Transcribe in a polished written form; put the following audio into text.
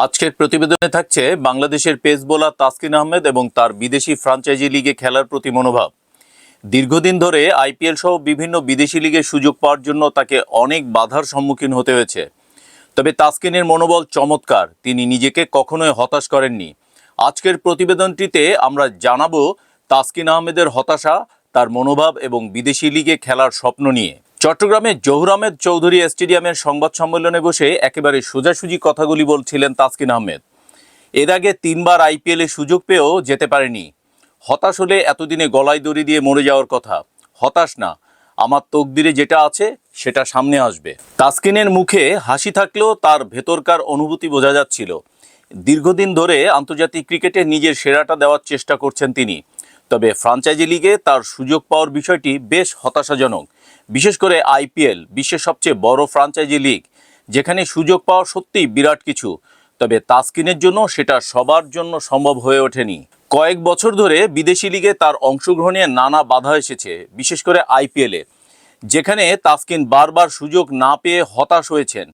আজকের প্রতিবেদনে থাকছে বাংলাদেশের পেস বোলার তাসকিন আহমেদ এবং তার বিদেশি ফ্রাঞ্চাইজি লিগে খেলার প্রতি মনোভাব। দীর্ঘদিন ধরে আইপিএল সহ বিভিন্ন বিদেশি লিগে সুযোগ পাওয়ার জন্য তাকে অনেক বাধার সম্মুখীন হতে হয়েছে। তবে তাসকিনের মনোবল চমৎকার, তিনি নিজেকে কখনোই হতাশ করেননি। আজকের প্রতিবেদনটিতে আমরা জানাবো তাসকিন আহমেদের হতাশা, তার মনোভাব এবং বিদেশি লিগে খেলার স্বপ্ন নিয়ে। চট্টগ্রামের জহুর আহমেদ চৌধুরী স্টেডিয়ামের সংবাদ সম্মেলনে বসে একেবারে সোজাসুজি কথাগুলি বলছিলেন তাসকিন আহমেদ। এর আগে 3বার আইপিএলে সুযোগ পেয়েও যেতে পারেনি। হতাশ হলে এতদিনে গলায় দড়ি দিয়ে মরে যাওয়ার কথা। হতাশ না, আমার তকদিরে যেটা আছে সেটা সামনে আসবে। তাসকিনের মুখে হাসি থাকলেও তার ভেতরকার অনুভূতি বোঝা যাচ্ছিল। দীর্ঘদিন ধরে আন্তর্জাতিক ক্রিকেটে নিজের সেরাটা দেওয়ার চেষ্টা করছেন তিনি। তবে ফ্রাঞ্চাইজি লিগে তার সুযোগ পাওয়ার বিষয়টি বেশ হতাশাজনক। বিশেষ করে আইপিএল, বিশ্বের সবচেয়ে বড় ফ্রাঞ্চাইজি লিগ, যেখানে সুযোগ পাওয়া সত্যিই বিরাট কিছু। তবে তাসকিনের জন্য সেটা সবার জন্য সম্ভব হয়ে ওঠেনি। কয়েক বছর ধরে বিদেশি লিগে তার অংশগ্রহণে নানা বাধা এসেছে, বিশেষ করে আইপিএলে, যেখানে তাসকিন বারবার সুযোগ না পেয়ে হতাশ হয়েছেন।